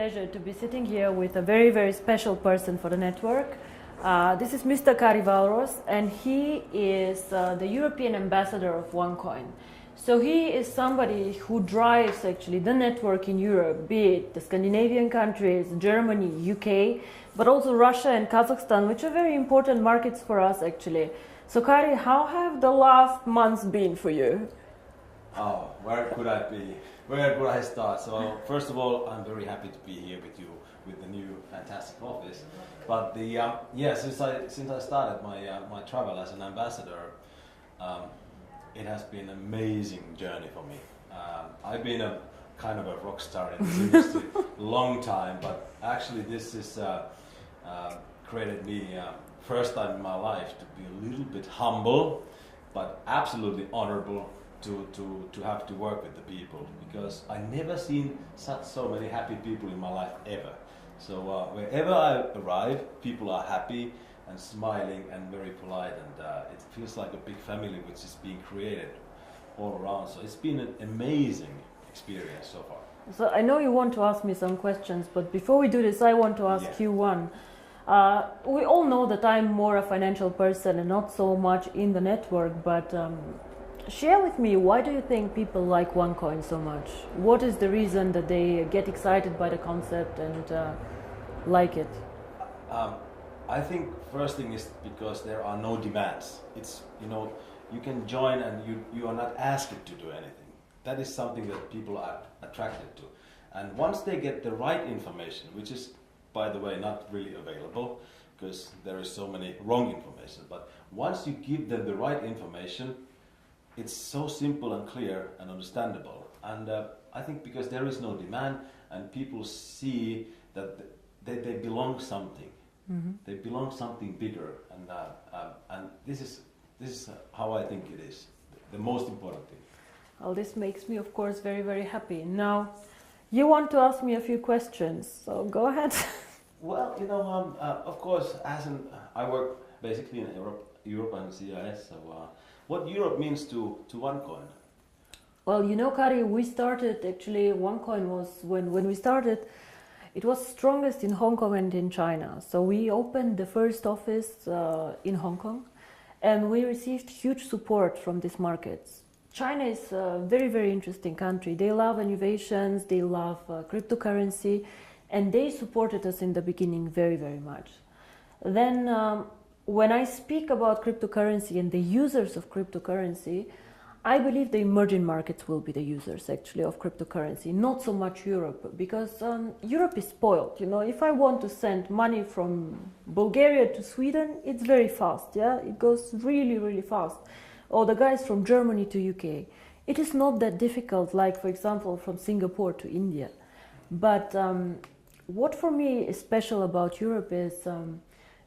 pleasure to be sitting here with a very, very special person for the network. This is Mr. Kari Valros, and he is the European ambassador of OneCoin. So he is somebody who drives actually the network in Europe, be it the Scandinavian countries, Germany, UK, but also Russia and Kazakhstan, which are very important markets for us actually. So Kari, how have the last months been for you? Oh, where could I be? Where could I start? So first of all, I'm very happy to be here with you with the new fantastic office. But since I started my travel as an ambassador, it has been an amazing journey for me. I've been a kind of a rock star in this industry long time, but actually this is created me first time in my life to be a little bit humble, but absolutely honorable to have to work with the people, because I never seen so many happy people in my life ever. So wherever I arrive, people are happy and smiling and very polite, and it feels like a big family which is being created all around. So it's been an amazing experience so far. So I know you want to ask me some questions, but before we do this, I want to ask you one. We all know that I'm more a financial person and not so much in the network, but share with me, why do you think people like OneCoin so much? What is the reason that they get excited by the concept and like it? I think first thing is because there are no demands. It's, you can join and you are not asked to do anything. That is something that people are attracted to. And once they get the right information, which is, by the way, not really available because there is so many wrong information, but once you give them the right information, it's so simple and clear and understandable. And I think because there is no demand and people see that they belong something. Mm-hmm. They belong something bigger, and this is how I think it is the most important thing. Well, this makes me, of course, very, very happy. Now, you want to ask me a few questions, so go ahead. Well, of course, I work basically in Europe and CIS. So, what Europe means to OneCoin? Well, Kari, we started actually. OneCoin was when we started. It was strongest in Hong Kong and in China. So we opened the first office in Hong Kong, and we received huge support from these markets. China is a very, very interesting country. They love innovations, they love cryptocurrency, and they supported us in the beginning very, very much. Then when I speak about cryptocurrency and the users of cryptocurrency, I believe the emerging markets will be the users actually of cryptocurrency, not so much Europe, because Europe is spoiled. If I want to send money from Bulgaria to Sweden, it's very fast, it goes really, really fast. Or the guys from Germany to UK. It is not that difficult, like for example from Singapore to India. But what for me is special about Europe is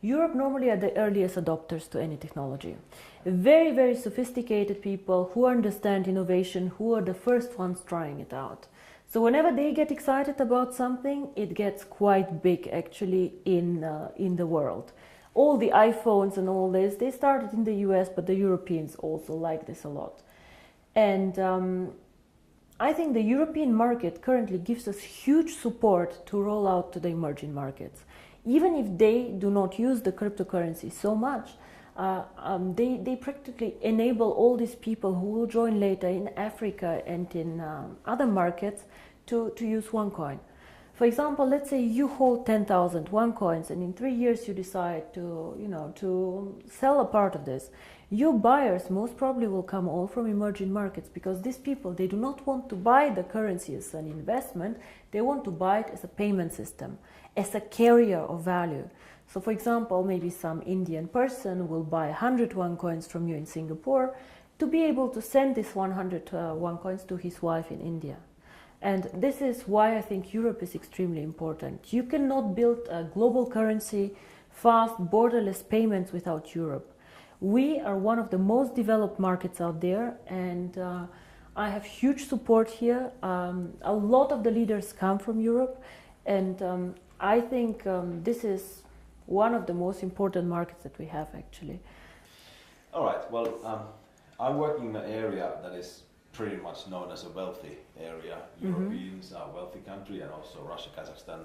Europe normally are the earliest adopters to any technology. Very, very sophisticated people who understand innovation, who are the first ones trying it out. So whenever they get excited about something, it gets quite big actually in the world. All the iPhones and all this, they started in the US, but the Europeans also like this a lot. And I think the European market currently gives us huge support to roll out to the emerging markets. Even if they do not use the cryptocurrency so much, they practically enable all these people who will join later in Africa and in other markets to use OneCoin. For example, let's say you hold 10,000 OneCoins, and in 3 years you decide to sell a part of this. Your buyers most probably will come all from emerging markets, because these people, they do not want to buy the currency as an investment, they want to buy it as a payment system, as a carrier of value. So for example, maybe some Indian person will buy 100 OneCoins from you in Singapore to be able to send this 100 OneCoins to his wife in India. And this is why I think Europe is extremely important. You cannot build a global currency, fast, borderless payments without Europe. We are one of the most developed markets out there, and I have huge support here. A lot of the leaders come from Europe, and I think this is one of the most important markets that we have actually. All right, well, I'm working in an area that is pretty much known as a wealthy area. Europeans are a wealthy country, and also Russia, Kazakhstan,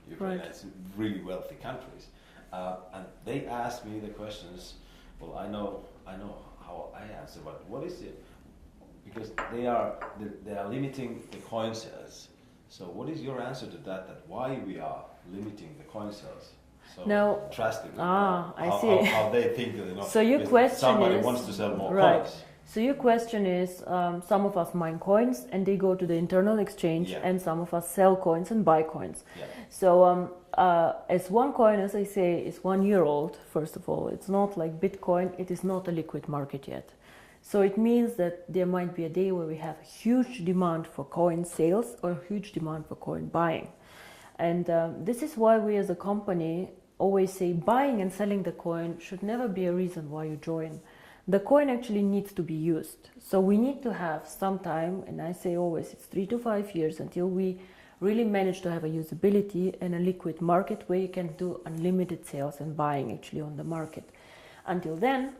Ukraine, it's really wealthy countries. And they asked me the questions. Well, I know how I answer, but what is it? Because they are limiting the coin sales. So what is your answer to that? That why we are limiting the coin sales so drastically? I see. How they think that, you know, so your question somebody is, wants to sell more coins. So your question is, some of us mine coins and they go to the internal exchange, and some of us sell coins and buy coins. Yeah. So as one coin, as I say, is 1 year old, first of all, it's not like Bitcoin, it is not a liquid market yet. So it means that there might be a day where we have huge demand for coin sales or huge demand for coin buying. And this is why we as a company always say buying and selling the coin should never be a reason why you join. The coin actually needs to be used. So we need to have some time, and I say always it's 3 to 5 years until we really manage to have a usability and a liquid market where you can do unlimited sales and buying actually on the market. Until then,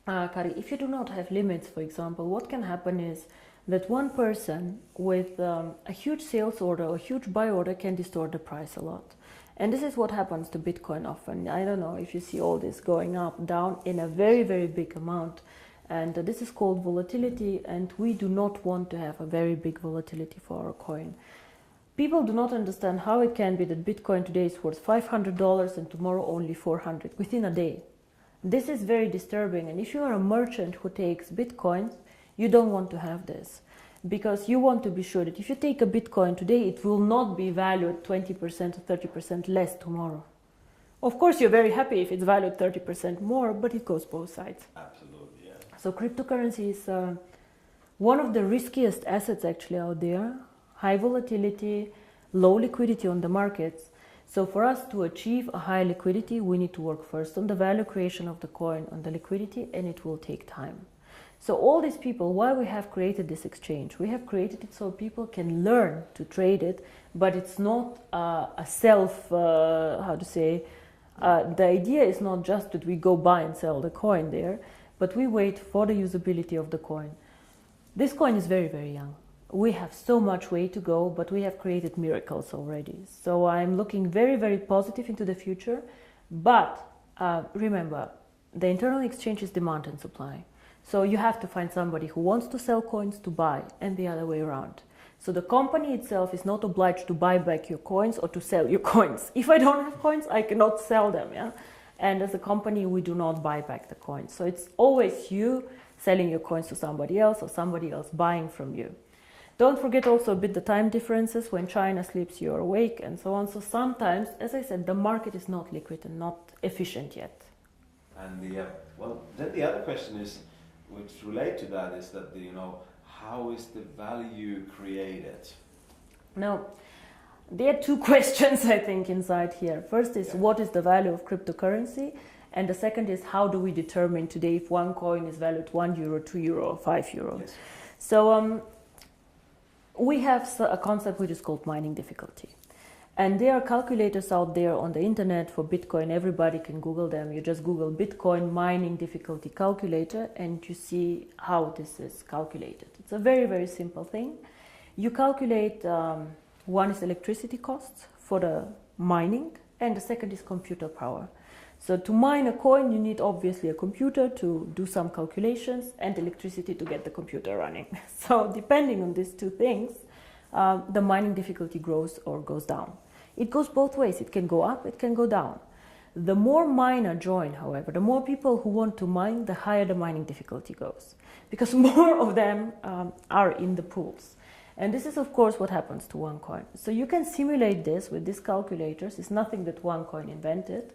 Kari, if you do not have limits, for example, what can happen is that one person with a huge sales order or huge buy order can distort the price a lot. And this is what happens to Bitcoin often. I don't know if you see all this going up, down in a very, very big amount. And this is called volatility, and we do not want to have a very big volatility for our coin. People do not understand how it can be that Bitcoin today is worth $500 and tomorrow only $400 within a day. This is very disturbing, and if you are a merchant who takes Bitcoins, you don't want to have this. Because you want to be sure that if you take a Bitcoin today, it will not be valued 20% or 30% less tomorrow. Of course, you're very happy if it's valued 30% more, but it goes both sides. Absolutely, yeah. So cryptocurrency is one of the riskiest assets actually out there. High volatility, low liquidity on the markets. So for us to achieve a high liquidity, we need to work first on the value creation of the coin, on the liquidity, and it will take time. So all these people, why we have created this exchange? We have created it so people can learn to trade it, but it's not a self, the idea is not just that we go buy and sell the coin there, but we wait for the usability of the coin. This coin is very, very young. We have so much way to go, but we have created miracles already. So I'm looking very, very positive into the future. But remember, the internal exchange is demand and supply. So you have to find somebody who wants to sell coins to buy, and the other way around. So the company itself is not obliged to buy back your coins or to sell your coins. If I don't have coins, I cannot sell them. Yeah? And as a company, we do not buy back the coins. So it's always you selling your coins to somebody else or somebody else buying from you. Don't forget also a bit the time differences. When China sleeps, you're awake, and so on. So sometimes, as I said, the market is not liquid and not efficient yet. And then the other question is, which relate to that, is that how is the value created? Now, there are two questions I think inside here. First is what is the value of cryptocurrency, and the second is how do we determine today if one coin is valued €1, €2, or €5? Yes. So we have a concept which is called mining difficulty. And there are calculators out there on the internet for Bitcoin. Everybody can Google them. You just Google Bitcoin mining difficulty calculator and you see how this is calculated. It's a very, very simple thing. You calculate, one is electricity costs for the mining, and the second is computer power. So to mine a coin, you need obviously a computer to do some calculations and electricity to get the computer running. So depending on these two things, the mining difficulty grows or goes down. It goes both ways. It can go up, it can go down. The more miner join, however, the more people who want to mine, the higher the mining difficulty goes. Because more of them are in the pools. And this is, of course, what happens to one coin. So you can simulate this with these calculators. It's nothing that one coin invented.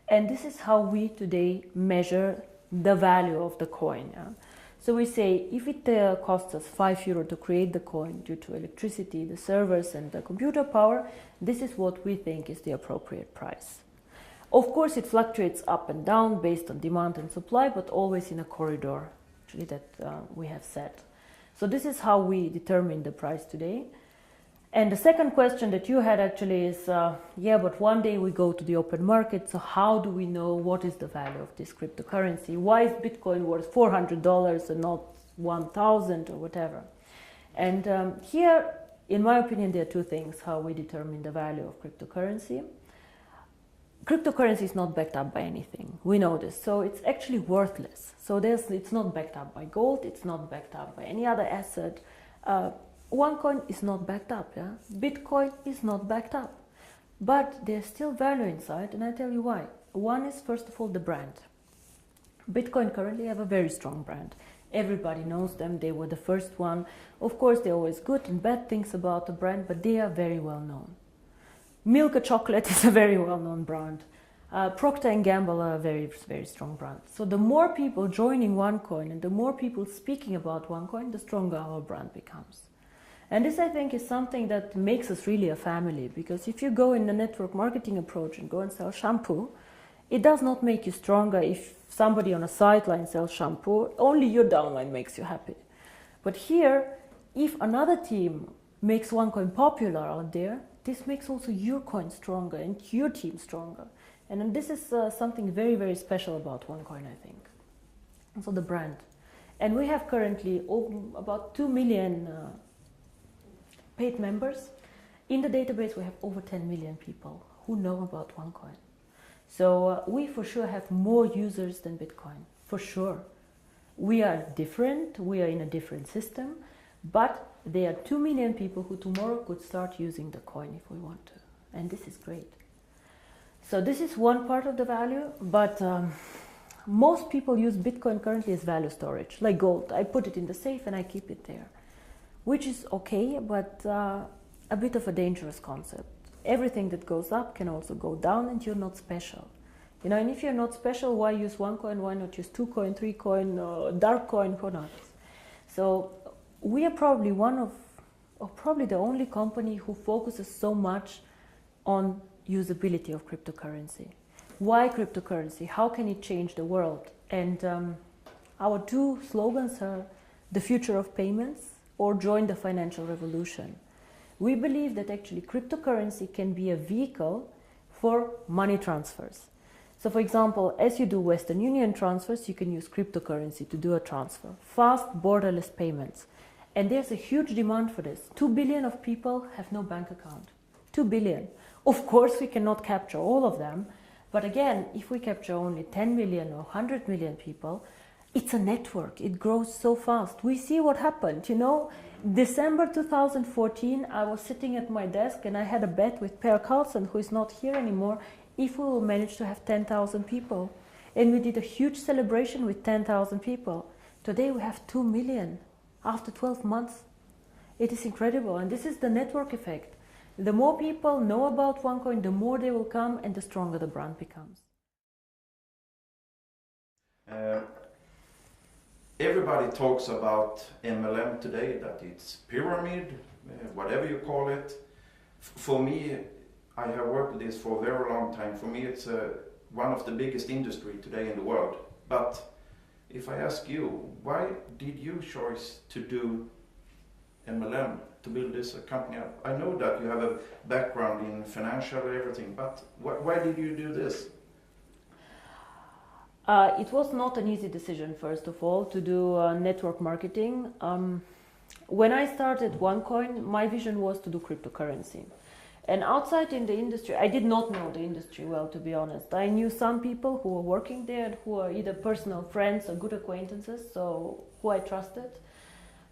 And this is how we today measure the value of the coin. Yeah? So we say if it costs us €5 to create the coin due to electricity, the servers and the computer power, this is what we think is the appropriate price. Of course, it fluctuates up and down based on demand and supply, but always in a corridor actually that we have set. So this is how we determine the price today. And the second question that you had actually is, but one day we go to the open market, so how do we know what is the value of this cryptocurrency? Why is Bitcoin worth $400 and not 1,000 or whatever? And here, in my opinion, there are two things how we determine the value of cryptocurrency. Cryptocurrency is not backed up by anything. We know this. So it's actually worthless. So it's not backed up by gold. It's not backed up by any other asset. OneCoin is not backed up. Yeah? Bitcoin is not backed up. But there's still value inside, and I tell you why. One is, first of all, the brand. Bitcoin currently have a very strong brand. Everybody knows them. They were the first one. Of course, there are always good and bad things about the brand, but they are very well known. Milka Chocolate is a very well-known brand. Procter & Gamble are a very, very strong brand. So the more people joining OneCoin and the more people speaking about OneCoin, the stronger our brand becomes. And this, I think, is something that makes us really a family, because if you go in the network marketing approach and go and sell shampoo, it does not make you stronger if somebody on a sideline sells shampoo. Only your downline makes you happy. But here, if another team makes OneCoin popular out there, this makes also your coin stronger and your team stronger. And this is something very, very special about OneCoin, I think. And so the brand. And we have currently about 2 million paid members. In the database, we have over 10 million people who know about OneCoin. So we for sure have more users than Bitcoin, for sure. We are different, we are in a different system, but there are 2 million people who tomorrow could start using the coin if we want to. And this is great. So this is one part of the value, but most people use Bitcoin currently as value storage, like gold. I put it in the safe and I keep it there, which is okay, but a bit of a dangerous concept. Everything that goes up can also go down, and you're not special. You know, and if you're not special, why use OneCoin? Why not use 2Coin, 3Coin, dark coin, who knows? So we are probably one of, or probably the only company who focuses so much on usability of cryptocurrency. Why cryptocurrency? How can it change the world? And our two slogans are the future of payments or join the financial revolution. We believe that actually cryptocurrency can be a vehicle for money transfers. So for example, as you do Western Union transfers, you can use cryptocurrency to do a transfer. Fast, borderless payments. And there's a huge demand for this. 2 billion of people have no bank account. 2 billion. Of course, we cannot capture all of them. But again, if we capture only 10 million or 100 million people, it's a network. It grows so fast. We see what happened. You know, December 2014, I was sitting at my desk and I had a bet with Per Carlson, who is not here anymore, if we will manage to have 10,000 people. And we did a huge celebration with 10,000 people. Today we have 2 million after 12 months. It is incredible. And this is the network effect. The more people know about OneCoin, the more they will come and the stronger the brand becomes. Everybody talks about MLM today, that it's pyramid, whatever you call it. For me, I have worked with this for a very long time. For me, it's one of the biggest industry today in the world. But if I ask you, why did you choose to do MLM, to build this company up? I know that you have a background in financial everything, but why did you do this? It was not an easy decision, first of all, to do network marketing. When I started OneCoin, my vision was to do cryptocurrency. And outside in the industry, I did not know the industry well, to be honest. I knew some people who were working there and who are either personal friends or good acquaintances, so who I trusted.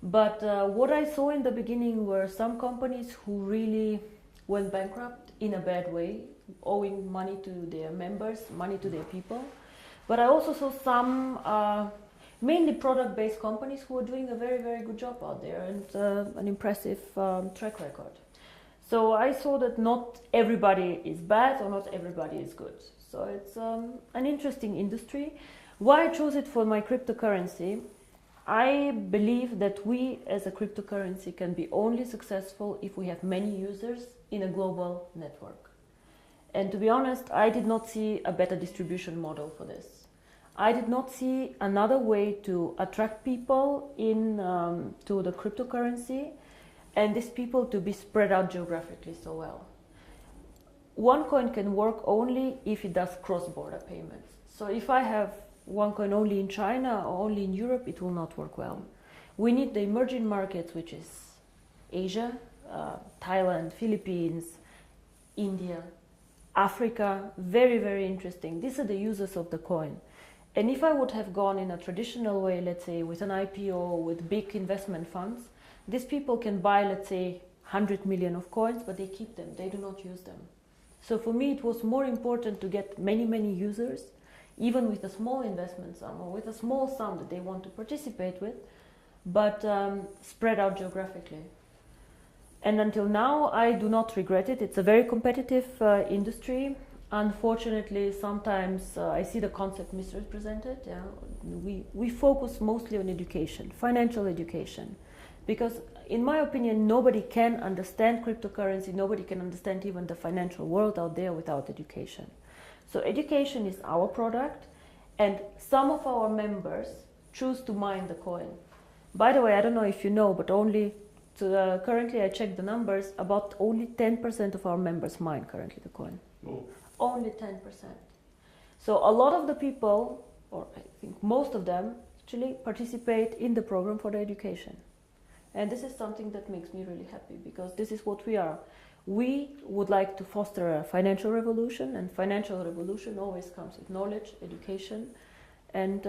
But what I saw in the beginning were some companies who really went bankrupt in a bad way, owing money to their members, money to their people. But I also saw some mainly product-based companies who were doing a very, very good job out there and an impressive track record. So I saw that not everybody is bad or not everybody is good. So it's an interesting industry. Why I chose it for my cryptocurrency? I believe that we as a cryptocurrency can be only successful if we have many users in a global network. And to be honest, I did not see a better distribution model for this. I did not see another way to attract people in to the cryptocurrency and these people to be spread out geographically so well. OneCoin can work only if it does cross-border payments. So if I have OneCoin only in China or only in Europe, it will not work well. We need the emerging markets, which is Asia, Thailand, Philippines, India, Africa, very, very interesting. These are the users of the coin. And if I would have gone in a traditional way, let's say with an IPO, with big investment funds, these people can buy, let's say, 100 million of coins, but they keep them, they do not use them. So for me, it was more important to get many, many users, even with a small investment sum or with a small sum that they want to participate with, but spread out geographically. And until now, I do not regret it. It's a very competitive industry. Unfortunately, sometimes I see the concept misrepresented. Yeah? We focus mostly on education, financial education, because in my opinion, nobody can understand cryptocurrency, nobody can understand even the financial world out there without education. So education is our product, and some of our members choose to mine the coin. By the way, I don't know if you know, but currently I checked the numbers, about only 10% of our members mine currently the coin. Oh. Only 10%. So a lot of the people, or I think most of them, actually participate in the program for the education. And this is something that makes me really happy, because this is what we are. We would like to foster a financial revolution, and financial revolution always comes with knowledge, education, and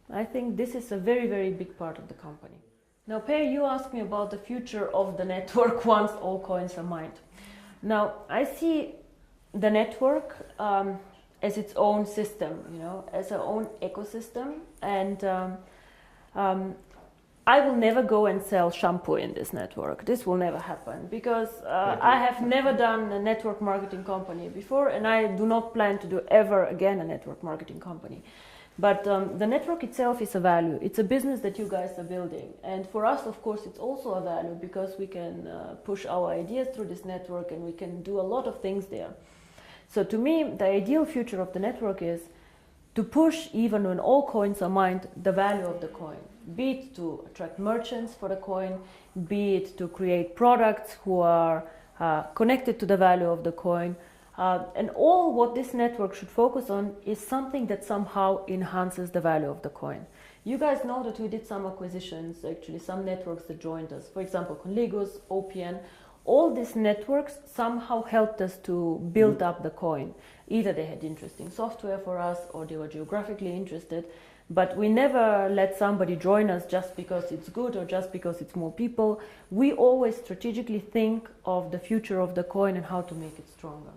I think this is a very, very big part of the company. Now, Per, you asked me about the future of the network once all coins are mined. Now, I see the network as its own system, as our own ecosystem, and I will never go and sell shampoo in this network. This will never happen, because I have never done a network marketing company before, and I do not plan to do ever again a network marketing company. But the network itself is a value. It's a business that you guys are building. And for us, of course, it's also a value, because we can push our ideas through this network, and we can do a lot of things there. So to me, the ideal future of the network is to push, even when all coins are mined, the value of the coin. Be it to attract merchants for the coin, be it to create products who are connected to the value of the coin. And all what this network should focus on is something that somehow enhances the value of the coin. You guys know that we did some acquisitions, actually some networks that joined us. For example, Conligos, OPN. All these networks somehow helped us to build up the coin. Either they had interesting software for us, or they were geographically interested. But we never let somebody join us just because it's good or just because it's more people. We always strategically think of the future of the coin and how to make it stronger.